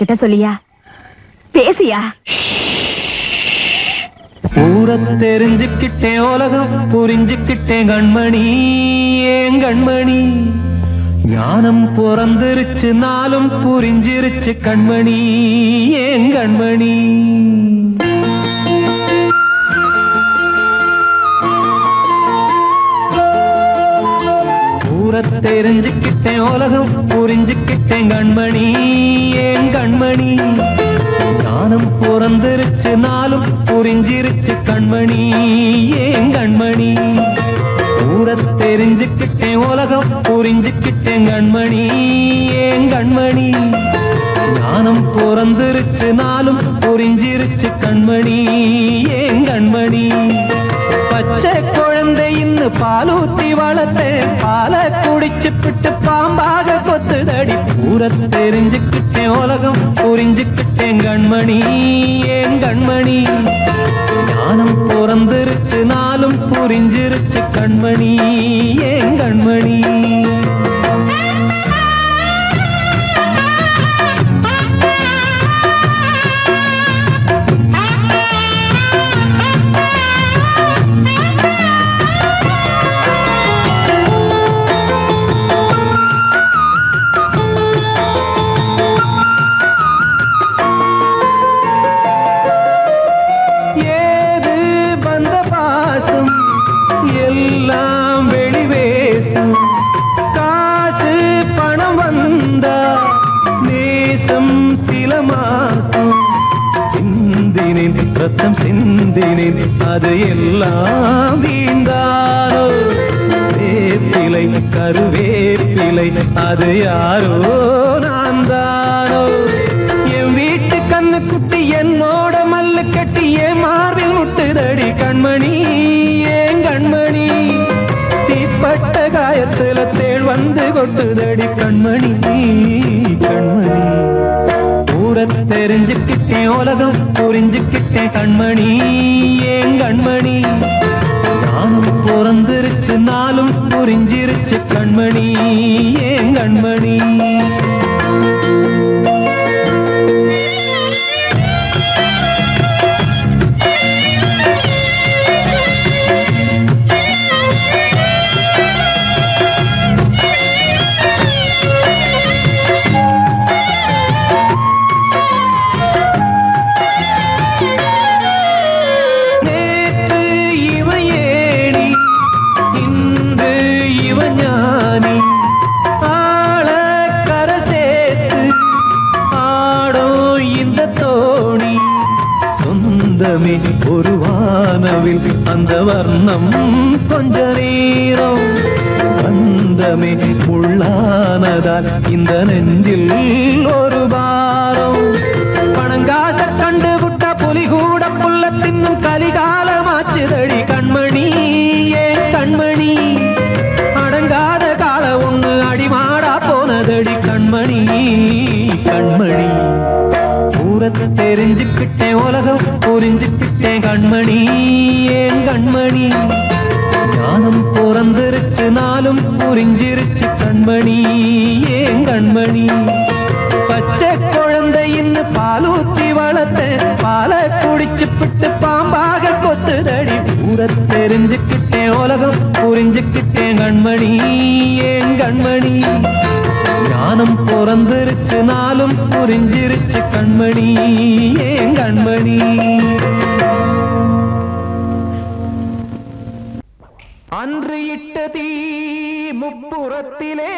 என்கிட்ட சொல்லியா? பேசியா? ஊரை தெரிஞ்சுக்கிட்டேன், உலகம் புரிஞ்சுக்கிட்டேன் கண்மணி, ஏன் கண்மணி. ஞானம் பிறந்திருச்சு, நாளும் புரிஞ்சிருச்சு கண்மணி, ஏன் கண்மணி. ஊரை தெரிஞ்சுக்கிட்டேன், உலகம் புரிஞ்சுக்கிட்டேன் கண்மணி, ஏன் கண்மணி. ஞானம் பிறந்திருச்சு, நாளும் புரிஞ்சிருச்சு கண்மணி, ஏன் கண்மணி. ஊரை தெரிஞ்சுக்கிட்டேன், உலகம் புரிஞ்சுக்கிட்டேன் கண்மணி, ஏன் கண்மணி. ஞானம் பிறந்திருச்சு, நாளும் புரிஞ்சிருச்சு கண்மணி, ஏன் கண்மணி. பச்சை குழந்தை இன்னும் பாலூத்தி வளர்த்தேன், பால குடிச்சு பிட்டு பாம்பாக கொத்துதடி. ஊரை தெரிஞ்சுக்கிட்டேன், உலகம் புரிஞ்சுக்கிட்டேன் கண்மணி, ஏன் கண்மணி. ஞானம் பிறந்திருச்சு, நாளும் புரிஞ்சிருச்சு கண்மணி, ஏன் கண்மணி. ரத்தம் சிந்தினேன், அது எல்லாம் வீந்தாரோ. வேப்பிலை கருவேப்பிலை, அது யாரோ நான் தானோ. என் வீட்டு கண்ணு குட்டி என்னோட மல்லு கட்டி என் மார்பில் முட்டுதடி கண்மணி, ஏன் கண்மணி. தீப்பட்ட காயத்துல தேள் வந்து கொட்டுதடி கண்மணி, கண்மணி. ஊரை தெரிஞ்சுக்கிட்டேன், உலகம் புரிஞ்சுக்கிட்டேன் கண்மணி, ஏன் கண்மணி. ஞானம் பிறந்திருச்சு, நாளும் புரிஞ்சிருச்சு கண்மணி, ஏன் கண்மணி. ஒரு வானவில் அந்த வர்ணம் கொஞ்ச நேரம் வந்தமே உள்ளானதால் இந்த நெஞ்சில் ஒரு பாரம். பணங்காச கண்டு விட்ட புலி கூட புல்ல தின்னும் கலிகாலமாச்சுதடி கண்மணி, ஏன் கண்மணி. அடங்காத கால ஒண்ணு அடிமாடா போனதடி கண்மணி, கண்மணி. ஊரை தெரிஞ்சுக்கிட்டேன், உலகம் புரிஞ்சுக்கிட்டேன் கண்மணி, ஏன் கண்மணி. ஞானம் பிறந்திருச்சு, நாளும் புரிஞ்சிருச்சு கண்மணி, ஏன் கண்மணி. பச்சை குழந்தை இன்னும் பாலூத்தி வளர்த்தேன், பால குடிச்சு பிட்டு பாம்பாக கொத்துதடி. ஊரை தெரிஞ்சுக்கிட்டேன், உலகம் புரிஞ்சுக்கிட்டேன் கண்மணி, ஏன் கண்மணி. ஞானம் பிறந்திருச்சு, நாளும் புரிஞ்சிருச்சு கண்மணி, ஏன் கண்மணி. அன்று இட்ட தீ முப்புறத்திலே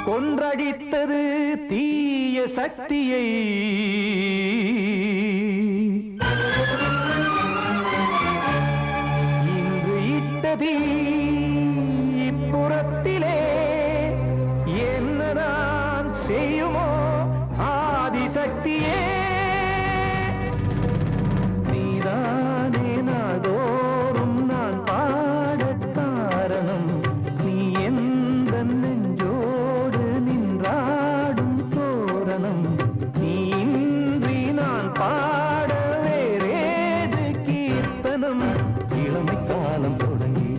கொன்றடித்தது தீய சக்தியை. இன்று இட்ட தீ இப்புறத்திலே என்ன நான் செய்யுமோ ஆதிசக்தியே. நீதானே நாள்தோறும் நான் பாடக் காரணம், நீ எந்த நெஞ்சோடு நின்றாடும் தோரணம். நீ இன்றி நான் பாட வேறேது கீர்த்தனம். இளமை காலம் தொடங்கி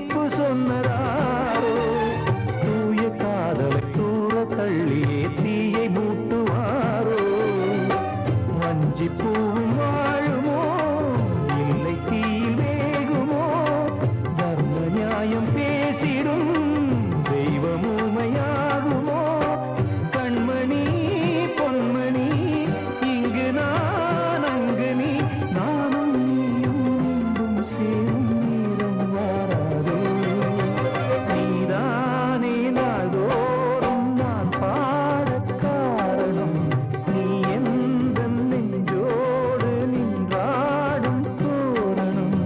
தீர்ப்பு சொன்னதாரோ தூய காதலை தூர தள்ளியே தீயை மூட்டுவாரோ வஞ்சி பூவும் வாழுமோ இல்லை தீயில் வேகுமோ தர்ம நியாயம் பேசிடும் தெய்வம் ஊமையாகுமோ கண்மணி பொன்மணி இங்கு நான் அங்கு நீ நானும் நீயும் மீண்டும் சேரும் நேரம் வாராதோ நீதானே நாள்தோறும் நான் பாடக் காரணம் நீ எந்த நெஞ்சோடு நின்றாடும் தோரணம்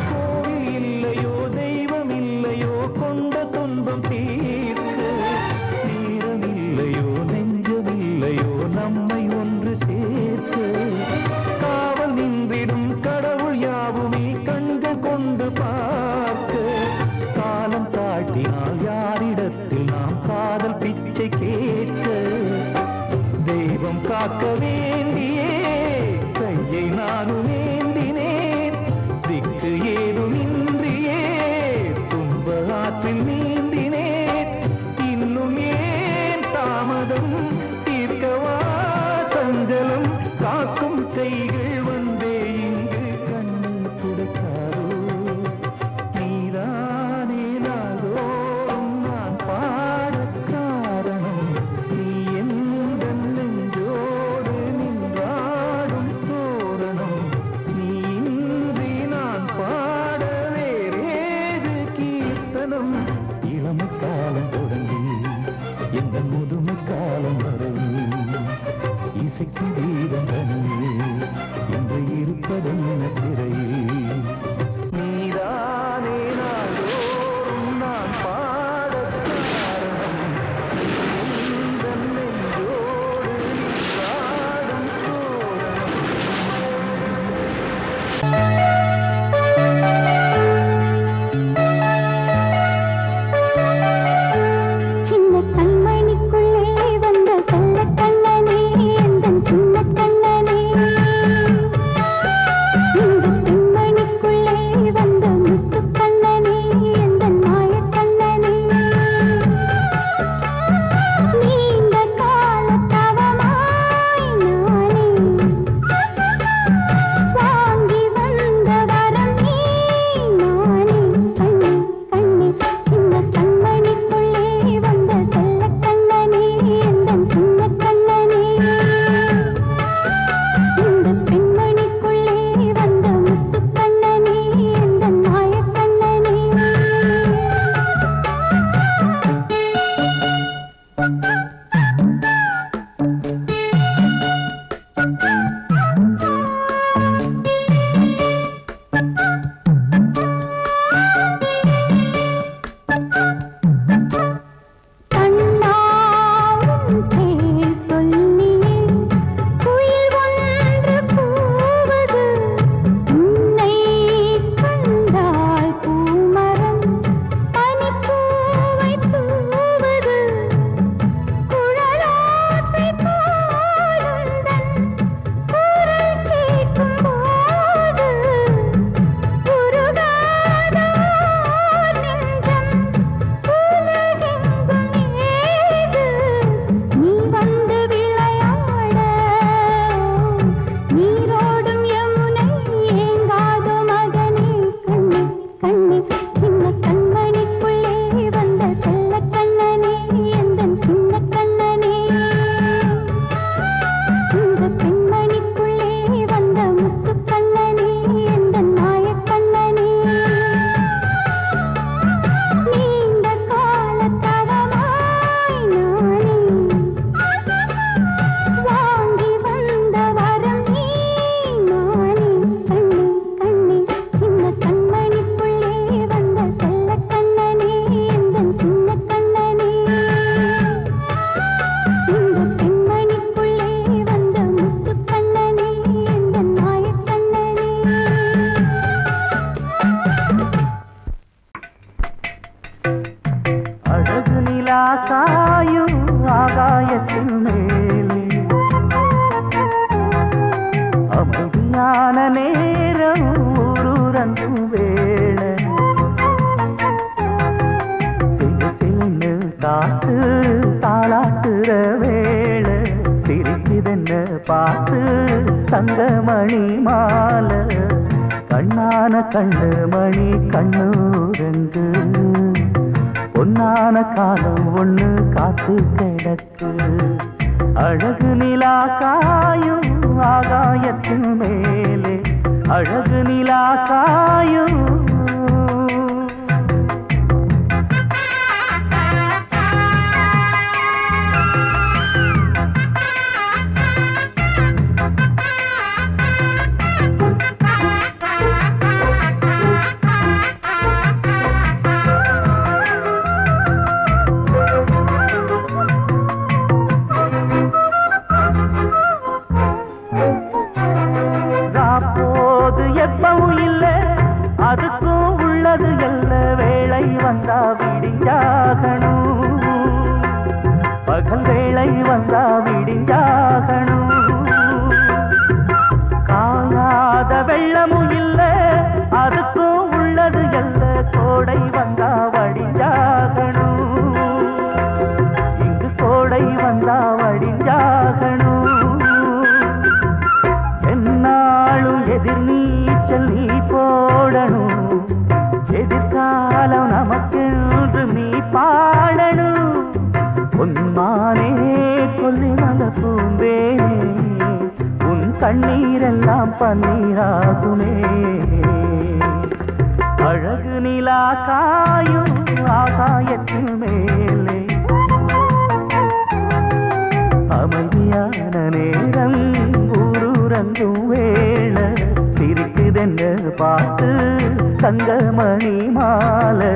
கோவில் இல்லையோ தெய்வம் இல்லையோ கொண்ட துன்பம் தீர்க்க நேரம் இல்லையோ நெஞ்சம் இல்லையோ நம்மை ஒன்று சேர்க்க காவல் நின்றிடும் கடவுள் யாவுமே கண்கள் கொண்டு பார்க்க காலம் தாட்டினால் யாரிடத்தில் நாம் காதல் பிச்சை கேட்க தெய்வம் காக்க வேண்டியே கையை நானும் ஏந்தினேன் திக்கு ஏதுமின்றியே துன்ப ஆற்றில் நீந்தினேன் இன்னும் ஏன் தாமதம் தீர்க்கவா சஞ்சலம் காக்கும் கைகள் வந்தே இங்கு கண்ணீர் துடைக்காரோ நீதானே நாள்தோறும் நான் பாடக் காரணம் நீ எந்த நெஞ்சோடு நின்றாடும் தோரணம் நீ இன்றி நான் பாட வேறேது கீர்த்தனம் இளமை காலம் தொடங்கி எந்த முதுமை காலம் வரை இசை சங்கீதம் தனியே என்று இருப்பதென்ன சிறையில் நீதானே நாள்தோறும் நான் பாடக் காரணம் எந்த நெஞ்சோடு நின்றாடும் தோரணம் சின்ன கண்மணிக்குள்ளே வந்த செல்ல கண்ணனே எந்தன் சின்ன பார்த்து தங்கமணி மாலை கண்ணான கண்ணு மணி கண்ணூரங்கு பொன்னான காலம் ஒண்ணு காத்து கிடக்கு அழகு நிலா காயும் ஆகாயத்தின் மேலே அழகு நிலா காயும் எப்பவும் இல்லை அதுக்கும் உள்ளது எல்ல வேளை வந்தா விடிஞ்சாகணும் பகல் வேளை வந்தா விடிஞ்சாகணும் காணாத வெள்ளமும் இல்லை அதுக்கும் உள்ளது எல்ல கோடை வந்தா வடிஞ்சாகணும் இங்கு கோடை வந்தா வடிஞ்சாகணும் என்னாலும் எதிர் நீச்சல் நீ போடணும் எதிர்காலம் நமக்கென்று நீ பாடணும் உன்மானே கொல்லிமல பூந்தேனே உன் கண்ணீரெல்லாம் பன்னீராகுமே அழகு நிலா காயும் ஆகாயத்தின் மேலே அமைதியான நேரம் ஊரூரங்கும் வேள சிரிக்குதென்று பார்த்து தங்கமணி மாலை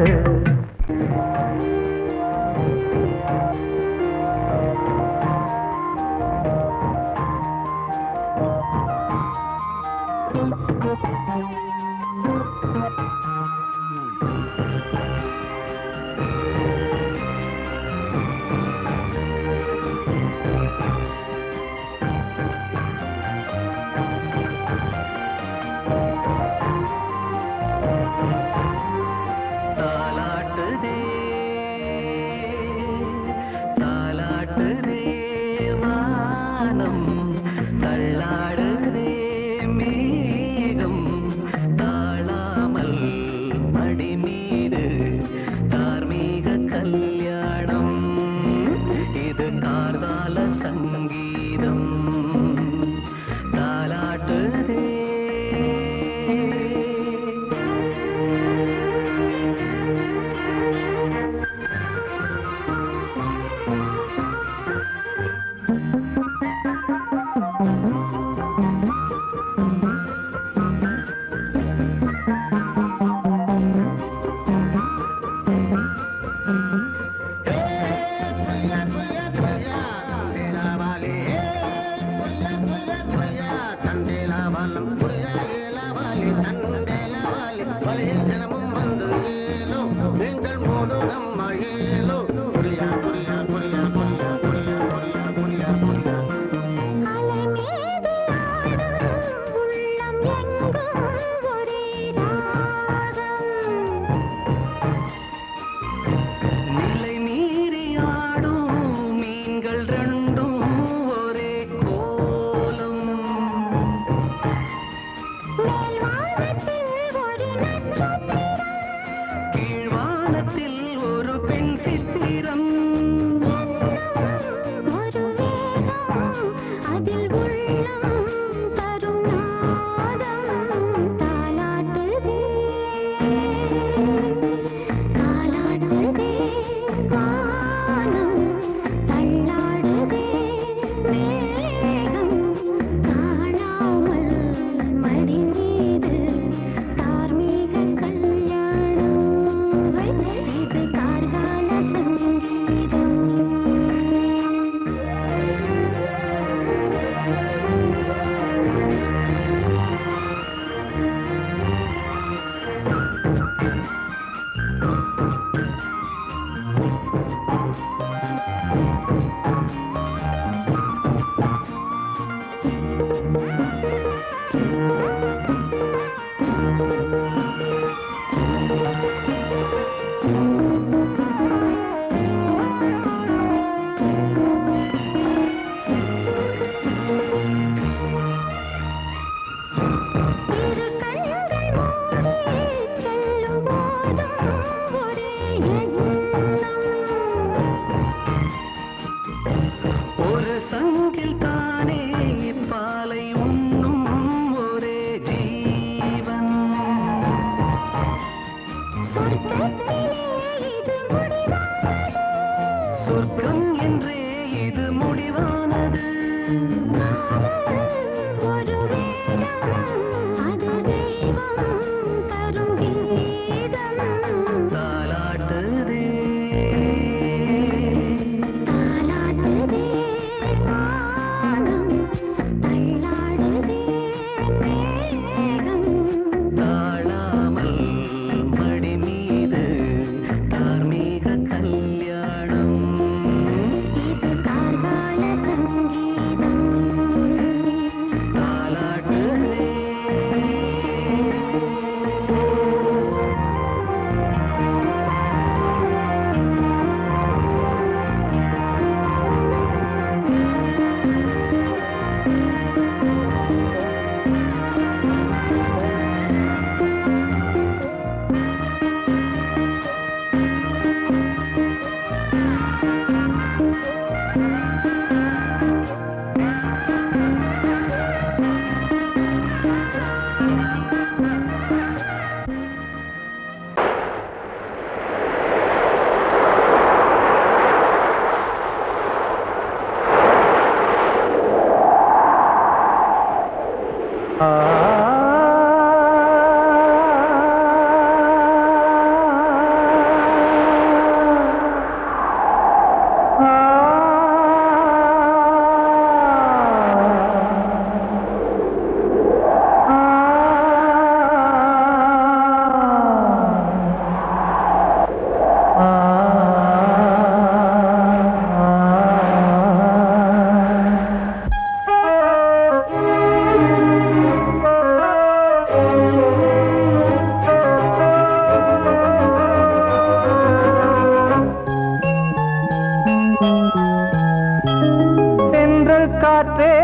காற்றே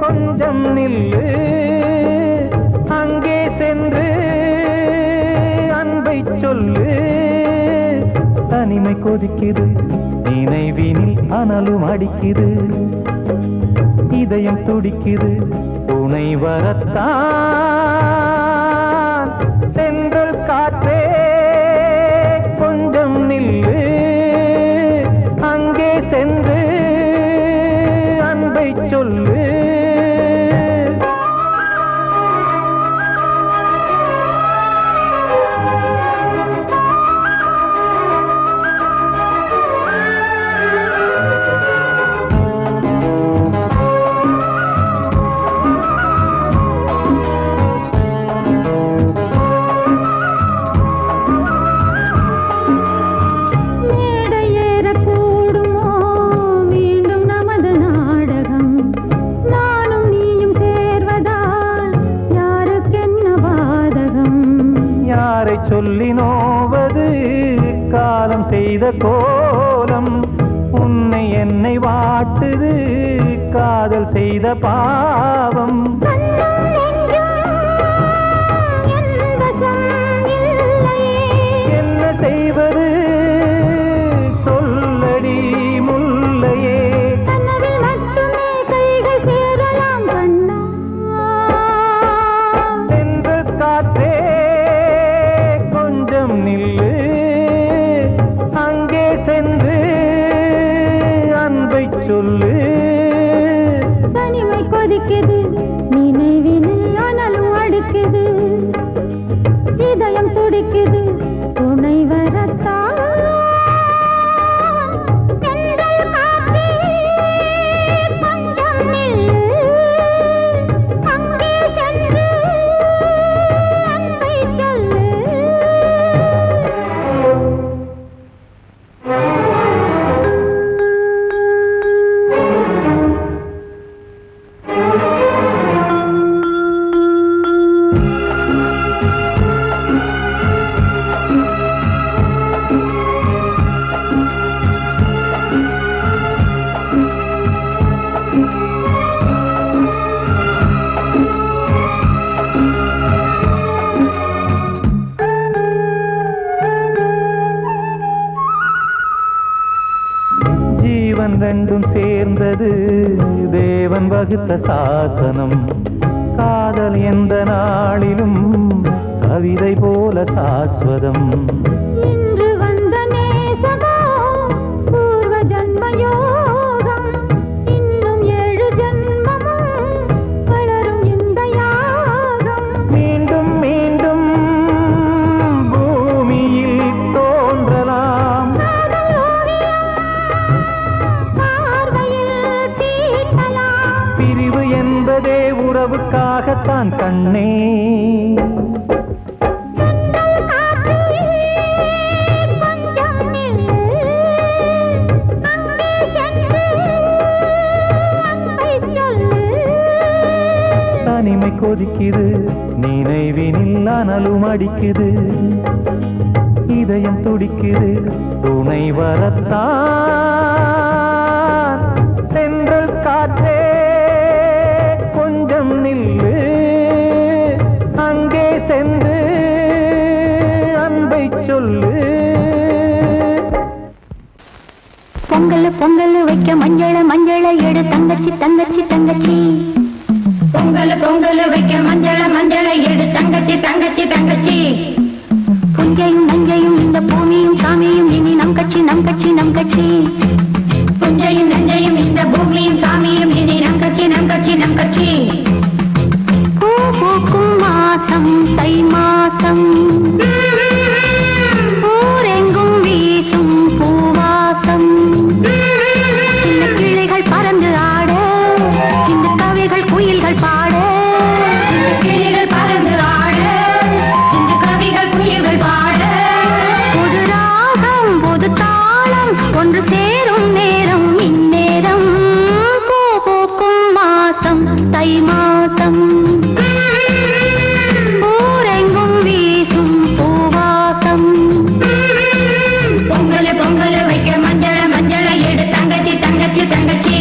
கொஞ்சம் நில்லு, அங்கே சென்று அன்பை சொல்லு. தனிமை கொதிக்குது, நினைவினில் அனலும் அடிக்குது, இதயம் துடிக்குது, துணை வரத்தான். சென்றல் காற்றே கொஞ்சம் நில்லு, அங்கே சென்று அன்பை சொல்லு. சொல்லி நோவது காலம் செய்த கோலம், உன்னை என்னை வாட்டுது காதல் செய்த பாவம். என்ன செய்வது சொல்லடி முல்லையே, சென்ற காற்றே நில்லு, அங்கே சென்று அன்பை சொல்லு. தனிமை கொதிக்குது, நினைவினில் அனலும் அடிக்குது, இதயம் துடிக்குது, துணை வரத்தான். ரெண்டும் சேர்ந்தது தேவன் வகுத்த சாசனம். காதல் எந்த நாளிலும் கவிதை போல சாஸ்வதம். இன்று வந்த நேசமோ பூர்வ ஜன்ம யோகம், இன்னும் 7 ஜன்மமும் வளரும் இந்த யாகம். மீண்டும் மீண்டும் பூமியில் தோன்றலாம், பிரிவு என்பதே உறவுக்காகத்தான் கண்ணே. தனிமை கொதிக்குது, நினைவினில் அனலும் அடிக்குது, இதயம் துடிக்குது, துணை வரத்தான். சென்றல் காற்றே கொஞ்சம் நில்லு, அங்கே சென்று அன்பை சொல்லு. பொங்கல் பொங்கல் வைக்க மஞ்சள மஞ்சள எடு தங்கச்சி தங்கச்சி தங்கச்சி. பொங்கல் பொங்கல் வைக்க மஞ்சள மஞ்சள எடு தங்கச்சி தங்கச்சி தங்கச்சி. புஞ்சையும் நஞ்சையும் இந்த பூமியும் சாமியும் இனி நம் கட்சி நம் கட்சி நம் கட்சி. புஞ்சையும் நஞ்சையும் இந்த பூமியும் சாமியும் இனி நம் கட்சி நம் கட்சி நம் கட்சி. மாசம் தை மாசம் ஊரெங்கும் வீசும் பூவாசம் சின்ன கிளிகள் பறந்து ஆட சின்ன கவிகள் குயில்கள் பாட கிளிகள் பறந்து ஆட இந்த கவிகள் குயில்கள் பாட புது ராகம் புது தாளம் ஒன்று சேரும் நேரம் இந்நேரம் பூ பூக்கும் மாசம் தை மாசம் ஊரெங்கும் வீசும் பூவாசம் பொங்கல் பொங்கல் வைக்க மஞ்சள மஞ்சள எடு தங்கச்சி தங்கச்சி தங்கச்சி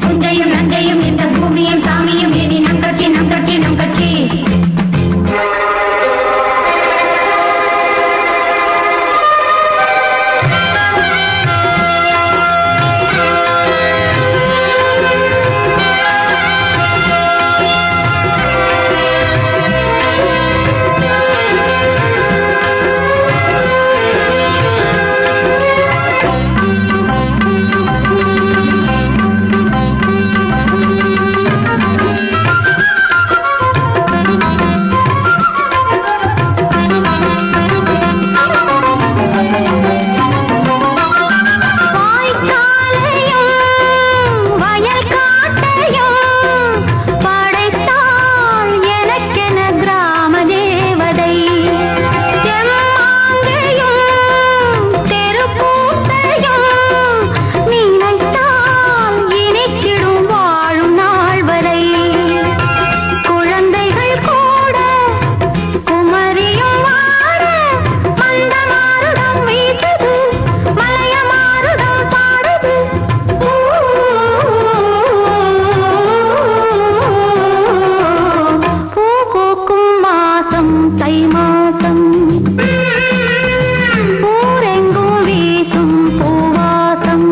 புஞ்சையும் நஞ்சையும் இந்த பூமியும் சாமியும் இனி நம் கட்சி நம் கட்சி நம் கட்சி தை மாசம் ஊரெங்கும் வீசும் பூவாசம்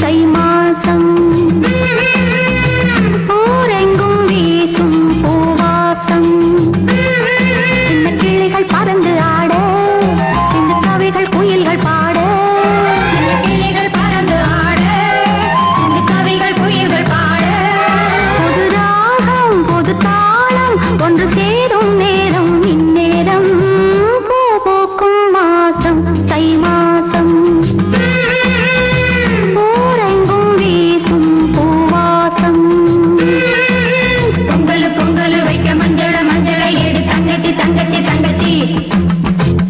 தை மாசம் ஊரெங்கும் வீசும் பூவாசம் சின்ன கிளிகள் பறந்து ஆட சின்ன கவிகள் குயில்கள் பாட கிளிகள் பறந்து ஆட இந்த கவிகள் குயில்கள் பாட புது ராகம் புது தாளம் ஒன்று சேரும் நேரம் இந்நேரம் பூ பூக்கும் மாசம் தை மாசம் ஊரெங்கும் வீசும் பூவாசம் பொங்கல் பொங்கல் வைக்க மஞ்சள மஞ்சள எடு தங்கச்சி தங்கச்சி தங்கச்சி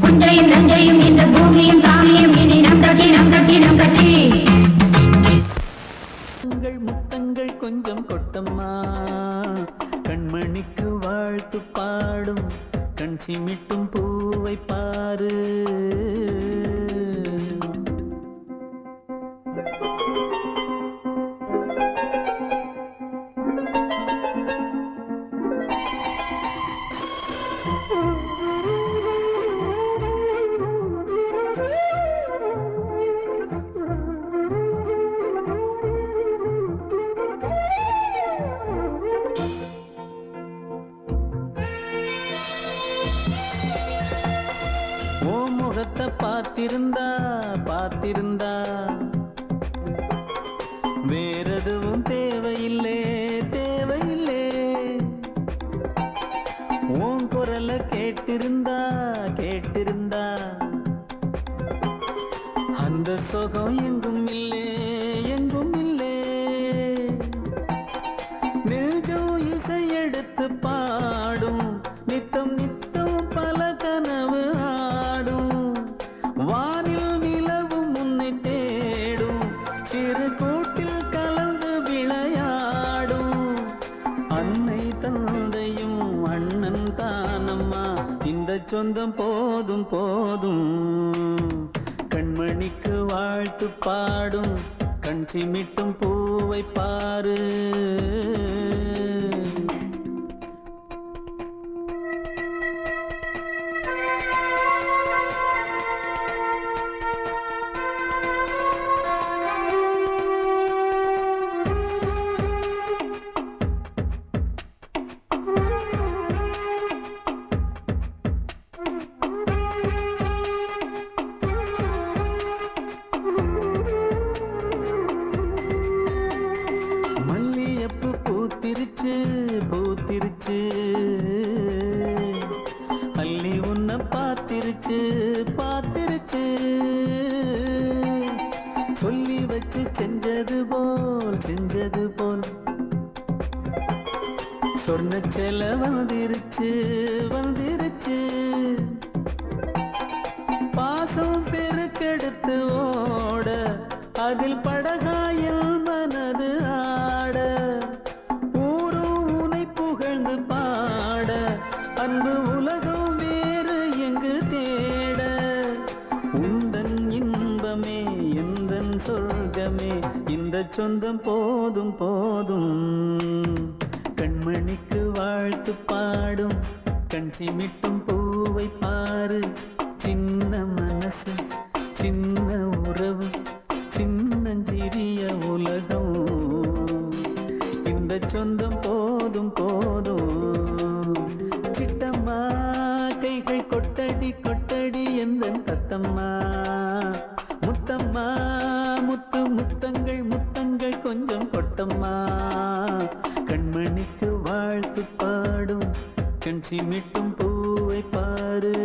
புஞ்சையும் நஞ்சையும் இந்த பூமியும் சாமியும் இனி நம் கட்சி நம் கட்சி நம் கட்சி முத்தங்கள் முத்தங்கள் கொஞ்சம் கொட்டம்மா கண்மணிக்கு வாழ்த்து பாடும் கண் சிமிட்டும் பூவை பாரு முகத்தை பார்த்திருந்தா வேறெதுவும் தேவையில்லை உன் குரலை எடுத்து பாடும் நித்தம் நித்தம் பல கனவு ஆடும் வானில் நிலவும் உன்னை தேடும் சிறு கூட்டில் கலந்து விளையாடும் அன்னை தந்தையும் அண்ணன் தானம்மா இந்த சொந்தம் போதும் போதும் கண்மணிக்கு வாழ்த்து பாடும் கண் சிமிட்டும் பூவை பாரு பூத்திருச்சு பூத்திருச்சு அள்ளி உன்னை பார்த்திருச்சு பார்த்திருச்சு சொல்லி வச்சு செஞ்சது போல் சொன்ன செல வந்துருச்சு வந்துருச்சு பாசம் பெருக்கெடுத்து ஓட அதில் படகாயில் மனது ஆட ஊரும் உனை புகழ்ந்து பாட அன்பு உலகம் வேறு எங்கு தேட உந்தன் இன்பமே எந்தன் சொர்க்கமே இந்த சொந்தம் போதும் போதும் கண்மணிக்கு வாழ்த்து பாடும் கண் சிமிட்டும் பூவை பாரு சின்ன மனசு சின்ன உறவு சின்னஞ்சிறிய உலகம் இந்த சொந்தம் போதும் போதும் சிட்டம்மா கைகள் கொட்டடி கொட்டடி எந்தன் தத்தம்மா முத்தம்மா முத்து முத்தங்கள் முத்தங்கள் கொஞ்சம் கொட்டம்மா கண்மணிக்கு வாழ்த்து பாடும் கண் சிமிட்டும் பூவை பாரு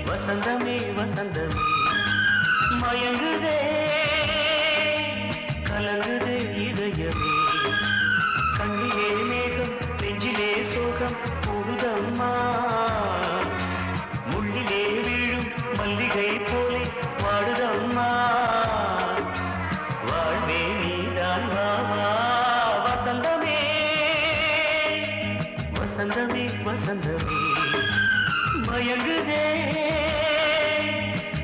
வசந்தமே வசந்தமே மயங்குதே கலங்குதே இதயமே கண்ணிலே மேகம் நெஞ்சிலே சோகம் புகுதம்மா முள்ளிலே வீழும் மல்லிகை போலே வாடுதம்மா வாழ்வே நீதான் வாவா வசந்தமே வசந்தமே வசந்தமே மயங்குதே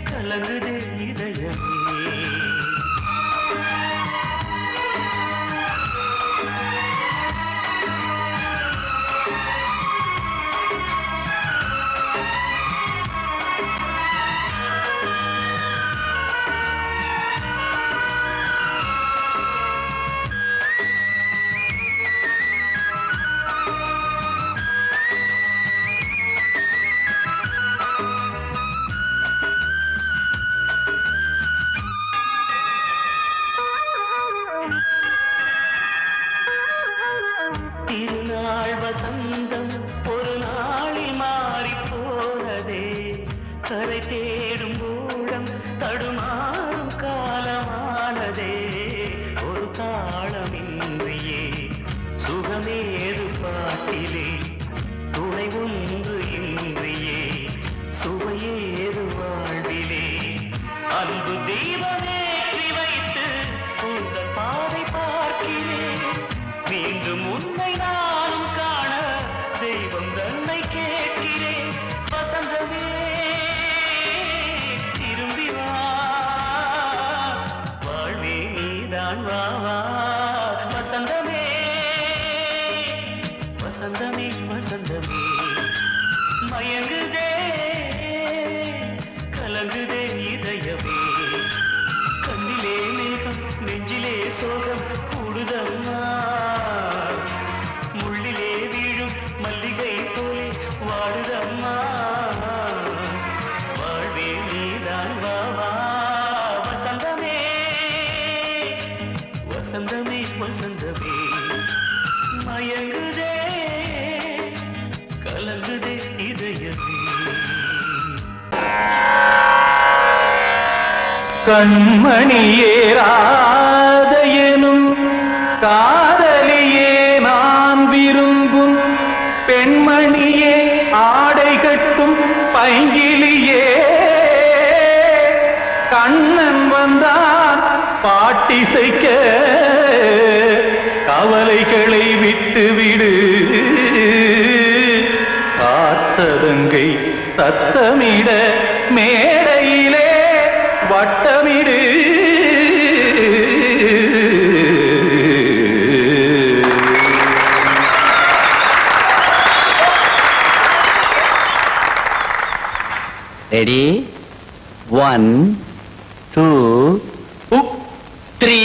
கலங்குதே இதயமே வசந்தம் ஒரு நாளில் மாறி போனதே கரை தேடும் ஊழம் தடுமாறும் காலமானதே ஒரு தாளமின்றியே சுகமேது பாட்டிலே துணை ஒன்று இன்றியே சுவையேது வாழ்விலே அன்பு தீபமேற்றி வைத்து உங்கள் பாதை பார்க்கிறேன் மீண்டும் உன்னை நானும் காண தெய்வம் தன்னை கேட்கிறேன் வசந்தமே திரும்பி வா வாழ்வே நீதான் வா வா வசந்தமே வசந்தமே வசந்தமே மயங்குதே கலங்குதே இதயமே கண்ணிலே மேகம் நெஞ்சிலே சோகம் கூடுதம்மா முள்ளிலே வீழும் மல்லிகை போலே வாடுதம்மா வாழ்வே நீதான் வாவா வசந்தமே வசந்தமே வசந்தமே மயங்குதே கலங்குதே இதயமே கண்மணியேராதையனும் காதலியே நான் விரும்பும் பெண்மணியே ஆடை கட்டும் பைங்கிலியே கண்ணன் வந்தான் பாட்டிசைக்க கவலைகளை விட்டுவிடு காசதங்கை சத்தமிட மேடையிலே வட்டமிடு ரெடி 1 2 3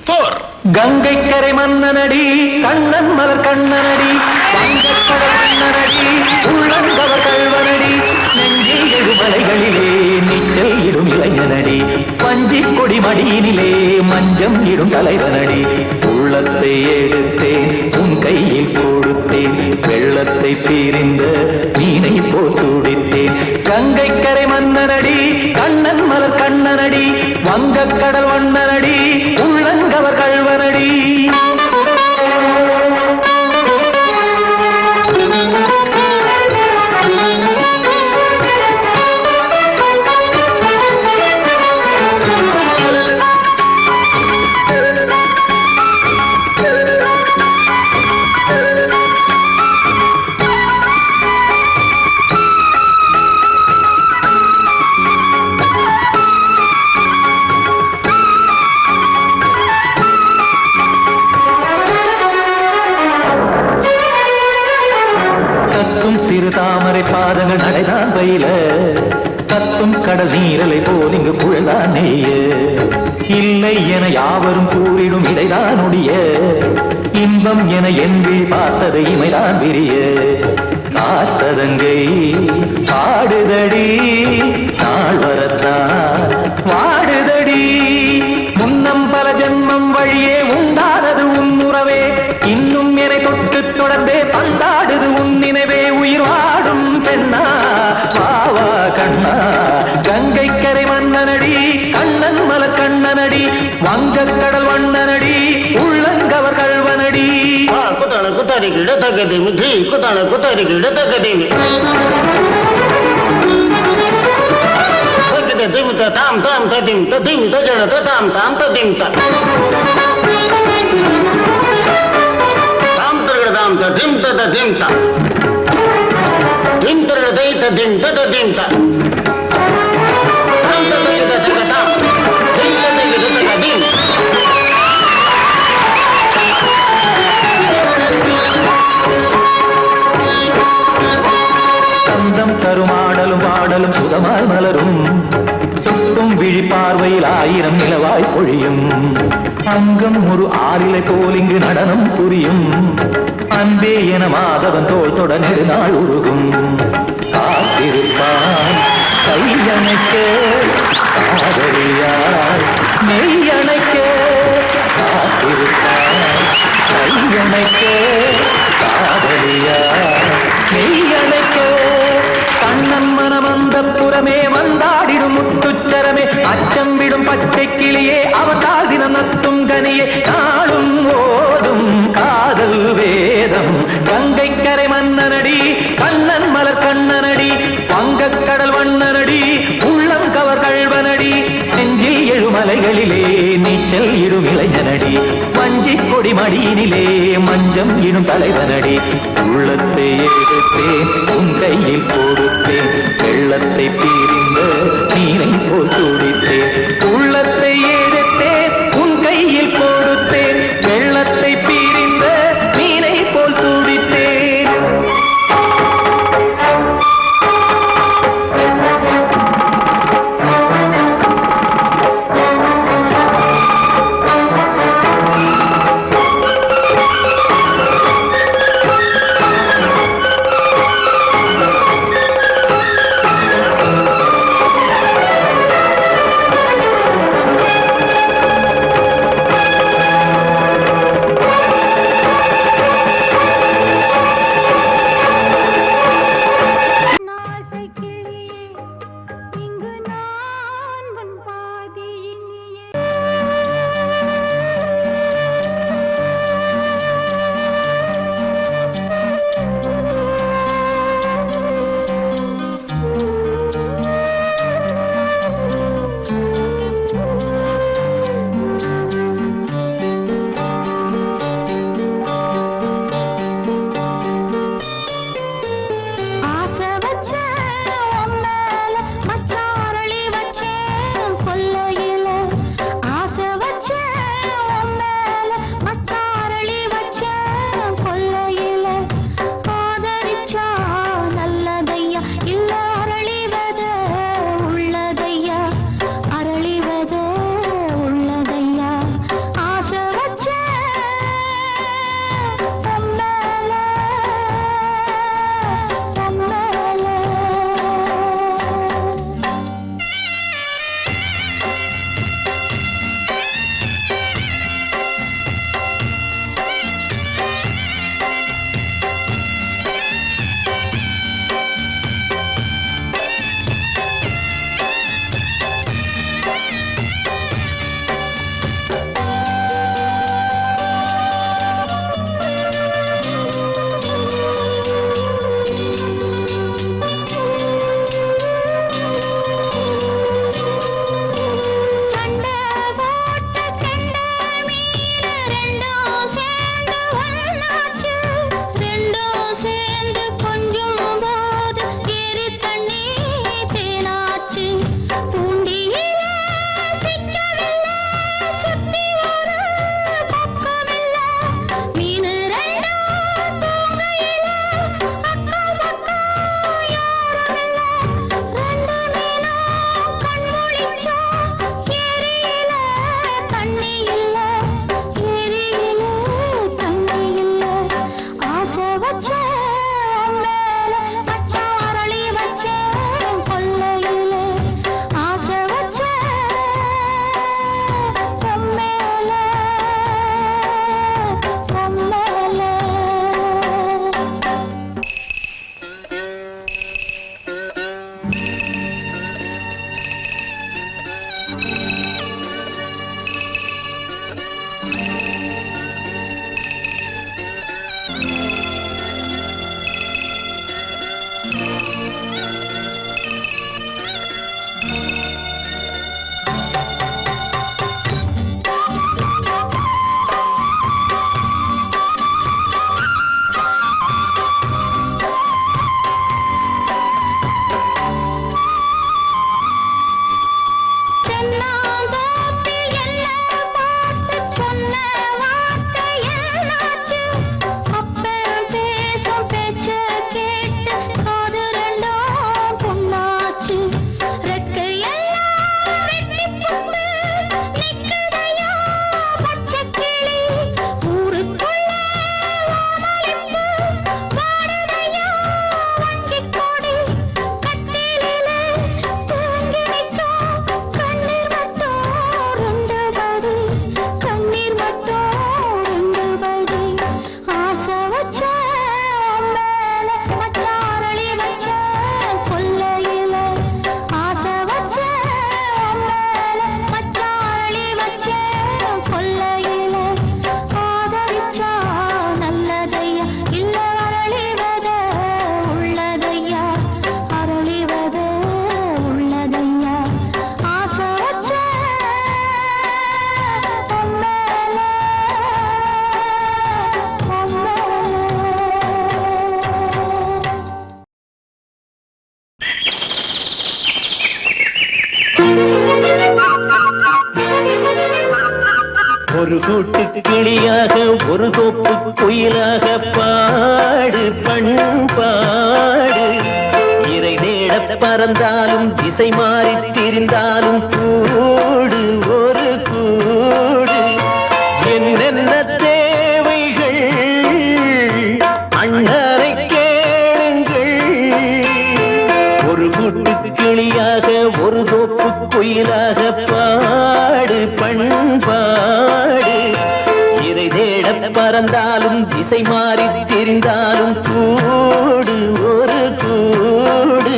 4 கங்கை கரை மன்னனடி கண்ணன் மலர் கண்ணனடி வங்கக்கடல் மன்னனடி உள்ளங்கவர் கல்வனடி நெஞ்சில் எழுமலைகளிலே நீச்சல் இடும் இளைஞனடி பஞ்சிக் கொடி மடியினிலே மஞ்சம் இடும் தலைவனடி உள்ளத்தை எடுத்தேன் உன் கையில் கொடுத்தேன் வெள்ளத்தை தீரிந்த மீனை போல் துடித்தேன் கங்கை கரை மன்னனடி கண்ணன் மலர் கண்ணனடி வங்கக்கடல் வண்ணனடி உள்ளங்கவர் கல்வனடி சிறு தாமரை பாதங்கள் நடைதான் பயில கத்தும் கடல் நீரலை போல் இங்கு குழந்தான் நெய்ய இல்லை என யாவரும் கூறிடும் இடைதான் உடைய இன்பம் என என்பி பார்த்தது இமைதான் விரிய காசதங்கை பாடுதடி நாள் வரத்தான் வாடுதடி முன்னம் பல ஜென்மம் வழியே உண்டானது உன் உறவே இன்னும் என்னை தொட்டு தொடர்ந்தே பந்தாடுது உன் நினைவே உயிர் வாடும் பெண்ணா பாவா கண்ணா கங்கை கரை மன்னனடி கண்ணன் மலர் கண்ணனடி வங்கக்கடல் வண்ணனடி உள்ளங்கவர் கல்வனடி குத்தான குத்தாரிக்கு இடத்தக்கதேமி ட்ரீ குத்தான குத்தாரிக்கு இடத்தக்கதேமி திமித்த தாம் தாம் ததிமித்த திமித்த ஜடத தாம் தாம் ததிமித்த தாம் தரகதாம் ததிமித்த ததிமித்த திம் தரகதை ததிமித்த ததிமித்த தாம் தரகத தகதாம் திம் தரகத தகதிம் சந்தம் கருமாடலும் பாடலும் சுதமாய் மலரும் சுட்டும் விழி பார்வையில் ஆயிரம் நிலவாய் பொழியும் அங்கம் ஒரு ஆறிலை போல் இங்கு நடனம் புரியும் அன்பே என மாதவன் தோள் தொட நெடுநாள் உருகும் காத்திருப்பான் கையணைக்க காதலியாய் மெய்யணைக்க காத்திருப்பான் கையணைக்க காதலியாய் மெய்யணைக்க கண்ணன் மனமந்த புறமே வந்தாடிடும் முத்துச்சரமே அச்சம் விடும் பச்சை கிளியே அவதால் தினம் நத்தும் கனியே நாளும் ஓதும் காதல் வேதம் கங்கை கரை மன்னனடி கண்ணன் மலர் கண்ணனடி வங்கக்கடல் வண்ணனடி உள்ளம் கவர் கல்வனடி நெஞ்சில் எழுமலைகளிலே நீச்சல் இடும் இளைஞனடி வஞ்சிக் கொடி மடியினிலே மஞ்சம் இடும் தலைவனடி உள்ளத்தை எடுத்தேன் உன் கையில் கொடுத்தேன் வெள்ளத்தை பீரிந்த நீரை போல் துடித்தேன் உள்ளத்தை எடுத்தேன் உன் கையில் கொடுத்தேன் வெள்ளத்தை பீரிந்த மீனை போல் துடித்தேன் ஒரு கூட்டு கிளியாக ஒரு தோப்பு குயிலாக பாடு பண்பாடு இறை தேட பறந்தாலும் திசை மாறி திரிந்தாலும் கூடு ஒரு கூடு என்னென்ன தேவைகள் அண்ணரை கேளுங்கள் ஒரு கூட்டு கிளியாக ஒரு தோப்பு குயிலாக பாடு பண்பாடு இறை தேட பறந்தாலும் திசை மாறி தெரிந்தாலும் கூடு ஒரு கூடு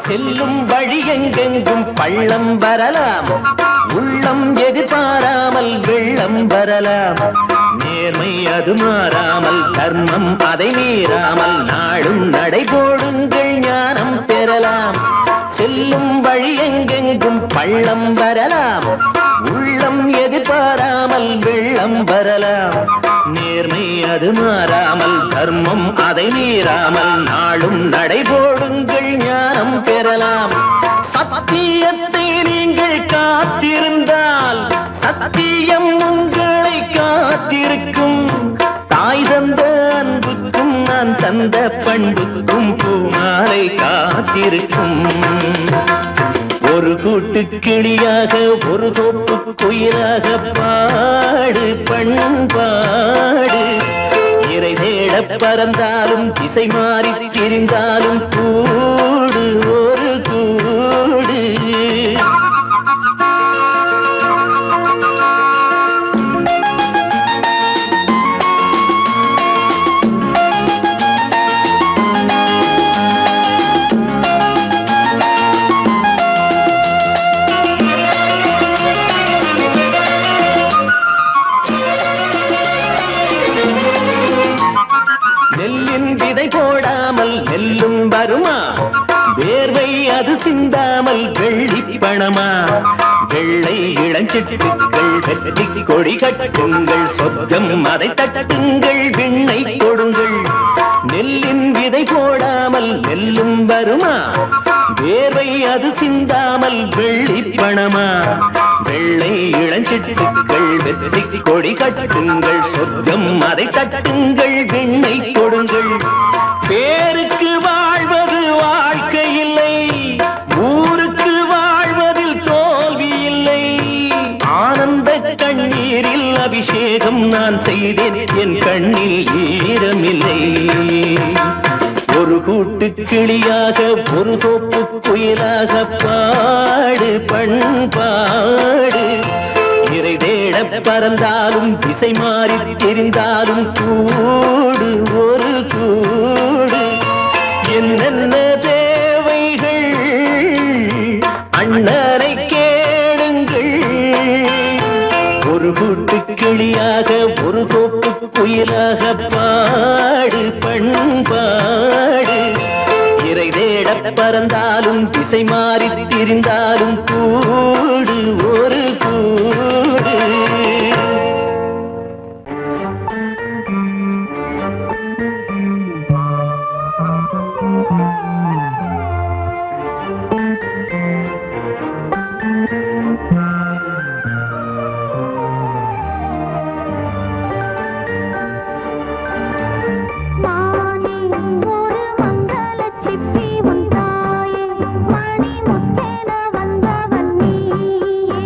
செல்லும் வழி எங்கெங்கும் பள்ளம் வரலாம் உள்ளம் எதிர்பாராமல் வெள்ளம் வரலாம் நேர்மை அது மாறாமல் தர்மம் அதை மீறாமல் நாடும் நடைபோடுங்கள் ஞானம் பெறலாம் செல்லும் வழி எங்கெங்கும் பள்ளம் வரலாம் உள்ளம் எதிர்பாராமல் வெள்ளம் வரலாம் நேர்மை அது மாறாமல் தர்மம் அதை மீறாமல் நாளும் நடைபோடுங்கள் ஞானம் பெறலாம் சத்தியத்தை நீங்கள் காத்திருந்தால் சத்தியம் உங்களை காத்திருக்கும் தாய் தந்த அன்புக்கும் நான் தந்த பண்புக்கும் பூமாலை காத்திருக்கும் ஒரு கூட்டு கிளியாக ஒரு தோப்பு குயிலாக பாடு பண்பாடு இறை தேட பறந்தாலும் திசை மாறி திரிந்தாலும் கூடு ஒரு கூடு போடாமல் நெல்லும் வருமா வேர்வை அது சிந்தாமல் வெள்ளி பணமா வெள்ளை இளஞ்சிட்டுக்கள் வெற்றி கொடி கட்டுங்கள் சொர்க்கம் அதை தட்டுங்கள் விண்ணை கொடுங்கள் நெல்லின் விதை போடாமல் நெல்லும் வருமா வேர்வை அது சிந்தாமல் வெள்ளி பணமா வெள்ளை இளஞ்சிட்டுக்கள் வெற்றி கொடி கட்டுங்கள் சொர்க்கம் அதை தட்டுங்கள் விண்ணை கொடுங்கள் பேருக்கு வாழ்வது வாழ்க்கை இல்லை ஊருக்கு வாழ்வதில் தோல்வி இல்லை ஆனந்த கண்ணீரில் அபிஷேகம் நான் செய்தேன் என் கண்ணில் ஈரமில்லை ஒரு கூட்டு கிளியாக ஒரு தோப்பு குயிலாக பாடு பண்பாடு இறை தேட பறந்தாலும் திசை மாறி தெரிந்தாலும் கூடு ஒரு கூடு என்னென்ன தேவைகள் அண்ணரை கேளுங்கள் ஒரு கூட்டு கிளியாக ஒரு தோப்பு குயிலாக பாடு பண்பாடு இறை தேட பறந்தாலும் திசை மாறி திரிந்தாலும் கூடு ஒரு கூடு தானே ஒரு மங்கள சிப்பி உன் தாயே மணி முத்தேன வந்தவன் நீயே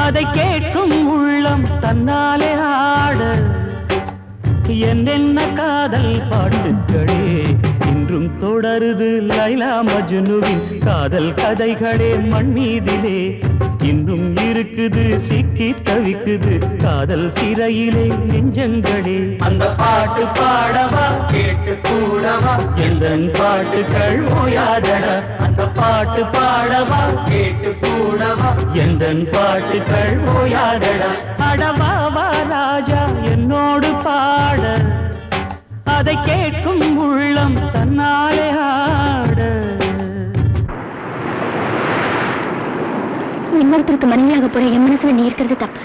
அதை கேட்கும் உள்ளம் தன்னாலே ஆட என்னென்ன காதல் பாட்டுக்களே இன்றும் தொடருது லைலா மஜ்னுவின் காதல் கதைகளே மண் மீதிலே இன்னும் இருக்குது சிக்கி தவிக்குது காதல் சிறையிலே நெஞ்சங்களே அந்த பாட்டு பாடவா கேட்டு கூடவா எந்தன் பாட்டுகள் ஓயாதடா அந்த பாட்டு பாடவா கேட்டு கூடவா எந்தன் பாட்டுகள் ஓயாதடா அடவாவா ராஜா என்னோடு பாட அதை கேட்கும் உள்ளம் தன்னாலே ஆட இன்னொருத்தருக்கு மனைவியாக போற என் மனசுல நீ இருக்கிறது தப்பு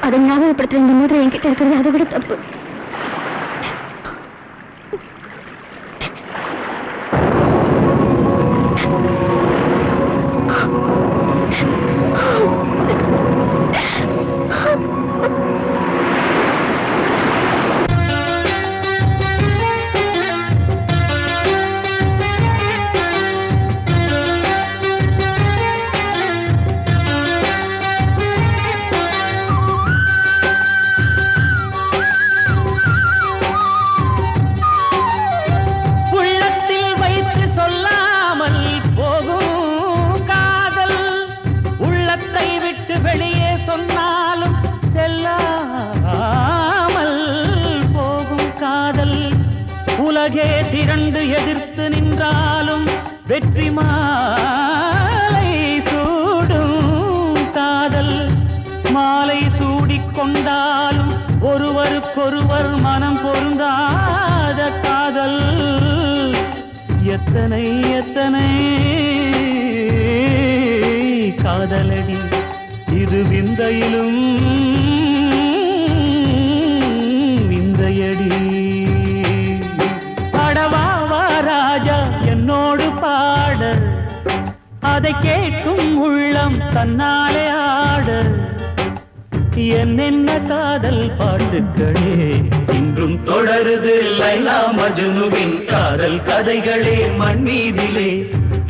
அதை ஞாபகப்படுத்துற இந்த மூதிரை என்கிட்ட இருக்கிறது அதை விட தப்பு உலகே திரண்டு எதிர்த்து நின்றாலும் வெற்றி மாலை சூடும் காதல் மாலை சூடிக்கொண்டாலும் ஒருவருக்கொருவர் மனம் பொருந்தாத காதல் எத்தனை எத்தனை காதலடி விந்தையிலும் விந்தையடி. அடவாவா ராஜா என்னோடு பாட, அதை கேட்கும் உள்ளம் தன்னாலே ஆட. என்னென்ன காதல் பாட்டுக்களே இன்றும் தொடருது லைலா மஜ்னுவின் காதல் கதைகளே மண்ணீதிலே.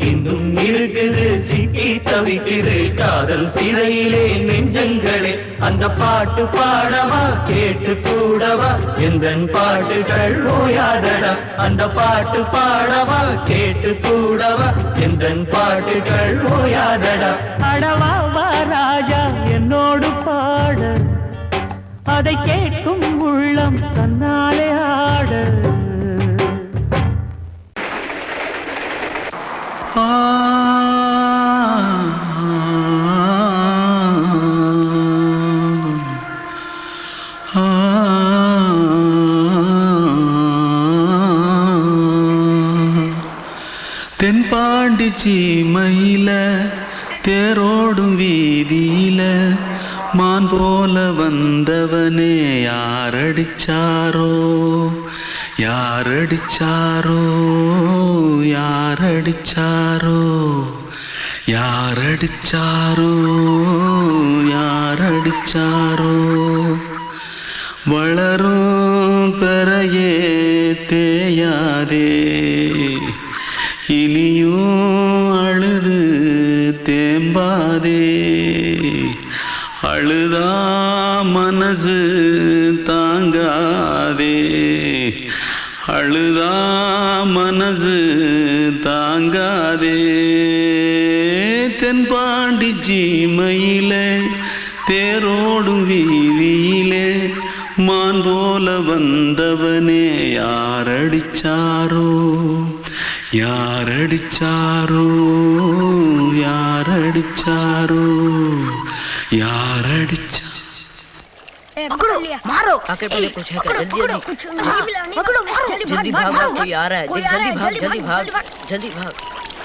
இன்னும் இருக்குது சிக்கி தவிக்குது காதல் சிறையிலே நெஞ்சங்களே. அந்த பாட்டு பாடவா கேட்டு கூடவா எந்தன் பாட்டுகள் ஓயாதடா. அந்த பாட்டு பாடவா கேட்டு கூடவா எந்தன் பாட்டுகள் ஓயாதடா. அடவாவா ராஜா என்னோடு பாட, அதை கேட்கும் உள்ளம் தன்னாலே ஆட. தென்பாண்டி சீமையில தேரோடும் வீதியில மான் போல வந்தவனே யாரடிச்சாரோ யாரடிச்சாரோ யாரடிச்சாரோ யாரடிச்சாரோ யாரடிச்சாரோ. வளரும் பெறையே தேயாதே இனியும் அழுது தேம்பாதே. அழுதா மனசு தாங்காதே அழுதா மனசு தாங்காதே. தென்பாண்டி சீமையிலே தேரோடும் வீதியிலே மான் போல வந்தவனே யாரடிச்சாரோ யாரடிச்சாரோ யாரடிச்சாரோ யாரடிச்சா. मारो आके पहले कुछ है क्या? जल्दी जल्दी पकड़ो मारो जल्दी भाग भाग कोई आ रहा है जल्दी भाग जल्दी भाग.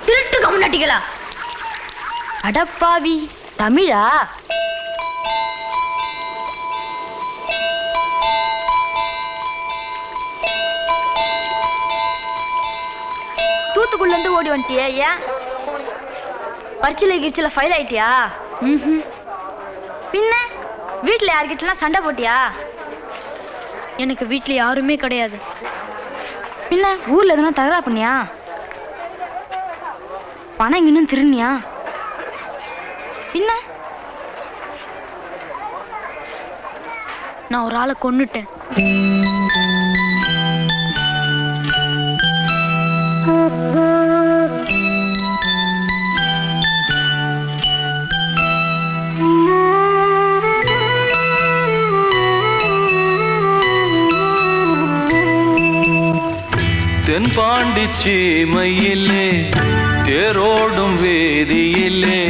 திருட்டு கம்முனட்டிகளா அடப்பாவி தமிழா? தூத்துக்குள்ள இருந்து ஓடி வந்துட்டியா? ஏன் பரிச்சில கிரிச்சில ஃபைல் ஆயிட்டியா? பின்ன வீட்டுல யார்கிட்டலாம் சண்டை போட்டியா? எனக்கு வீட்டுல யாருமே கிடையாது. பின்ன ஊர்ல எதுனா தகராறு பண்ணியா? பணம் இன்னும் திருநியா? பின்ன நான் ஒரு ஆளை கொன்னுட்டேன். தென்பாண்டி சீமையிலே தேரோடும் வேதியிலே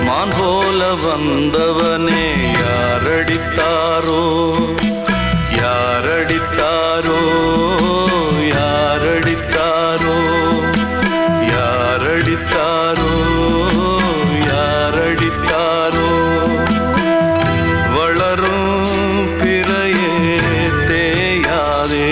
மான் போல வந்தவனே யாரடித்தாரோ யாரடித்தாரோ யாரடித்தாரோ யாரடித்தாரோ யாரடித்தாரோ. வளரும் பிறையே தேயாதே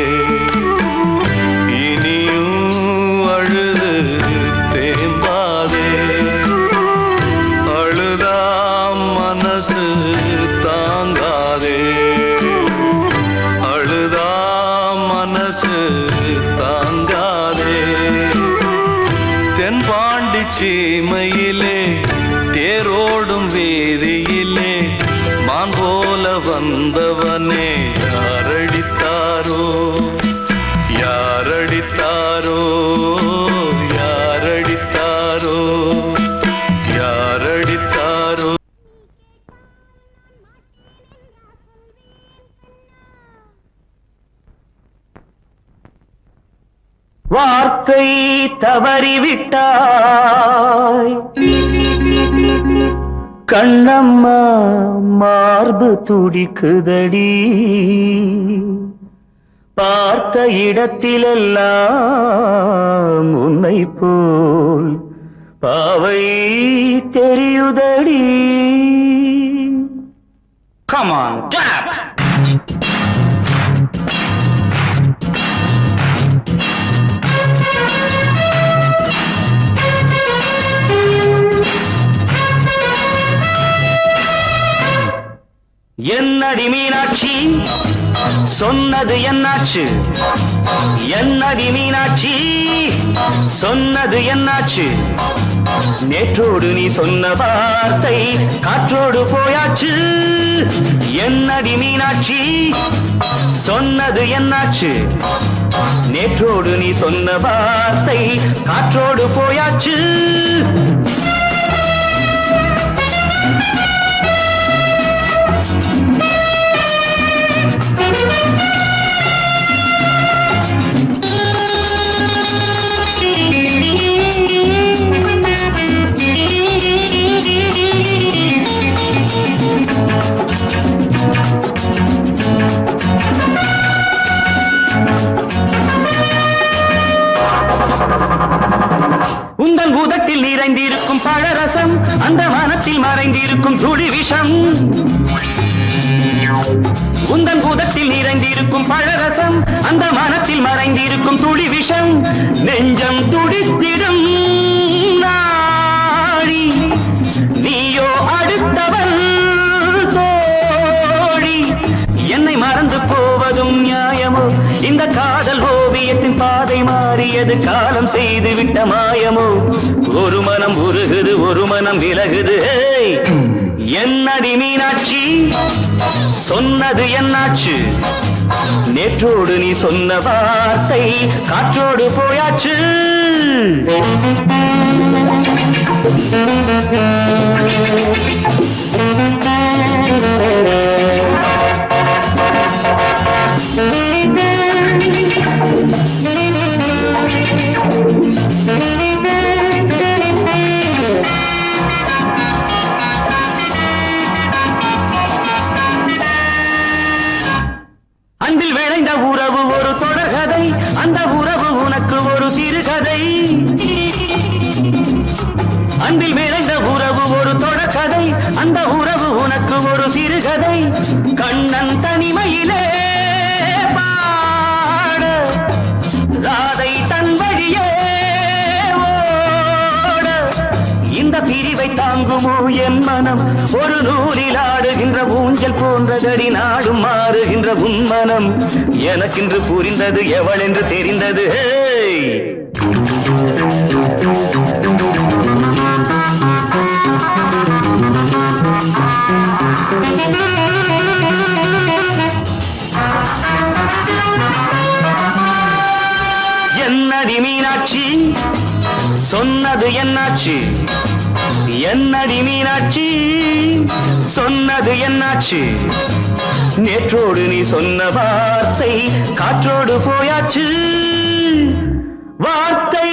சீமையிலே தேரோடும் வேதியிலே மான் போல வந்தவனே யாரடித்தாரோ யாரடித்தாரோ யாரடித்தாரோ யாரடித்தாரோ. வார்த்தை தவறிவிட்டாய் கண்ணம்மா மார்பு துடிக்குதடி. பார்த்த இடத்திலெல்லாம் உன்னை போல் பாவை தெரியுதடி. Come on, clap! என்னடி மீனாட்சி சொன்னது என்னாச்சு? என்னடி மீனாட்சி சொன்னது என்னாச்சு? நேற்றோடு நீ சொன்ன வார்த்தை காற்றோடு போயாச்சு. என்னடி மீனாட்சி சொன்னது என்னாச்சு? நேற்றோடு நீ சொன்ன வார்த்தை காற்றோடு போயாச்சு. உந்தன் பூதத்தில் நிறைந்திருக்கும் பழரசம், அந்த வானத்தில் மறைந்திருக்கும் துளி விஷம். உந்தன் பூதத்தில் நிறைந்திருக்கும் பழரசம், அந்த வானத்தில் மறைந்திருக்கும் துளி விஷம். நெஞ்சம் துடித்திடும் நாடி, நீயோ அடுத்தவன் தோழி. என்னை மறந்து போவதும் நியாயமோ? இந்த காதல் ஓவியத்தின் பாதை மாறியது, காலம் செய்து விட்ட மாயமோ? ஒரு மனம் உருகுது, ஒரு மனம் விலகுது. என்னடி மீனாட்சி சொன்னது என்னாச்சு? நேற்றோடு நீ சொன்ன வார்த்தை காற்றோடு போயாச்சு. அன்பில் விளைந்த உறவு ஒரு தொடர்கதை, அந்த உறவு உனக்கு ஒரு சிறுகதை. அன்பில் விளைந்த உறவு ஒரு தொடர்கதை, அந்த உறவு உனக்கு ஒரு சிறுகதை. கண்ணன் தனிமையிலே பாட, ராதை தன் வழியே ஓட. இந்த பிரிவை தாங்குமோ என் மனம்? ஒரு நூலில் ஆடுகின்ற ஊஞ்சல் போன்றதடி, நாடும் மாறுகின்ற உன்மனம். எனக்கென்று புரிந்தது எவள் என்று தெரிந்தது. என்னடி மீனாட்சி சொன்னது என்னாச்சு? என்னடி மீனாட்சி சொன்னது என்னாச்சு? நேற்றோடு நீ சொன்ன வார்த்தை காற்றோடு போயாச்சு. வார்த்தை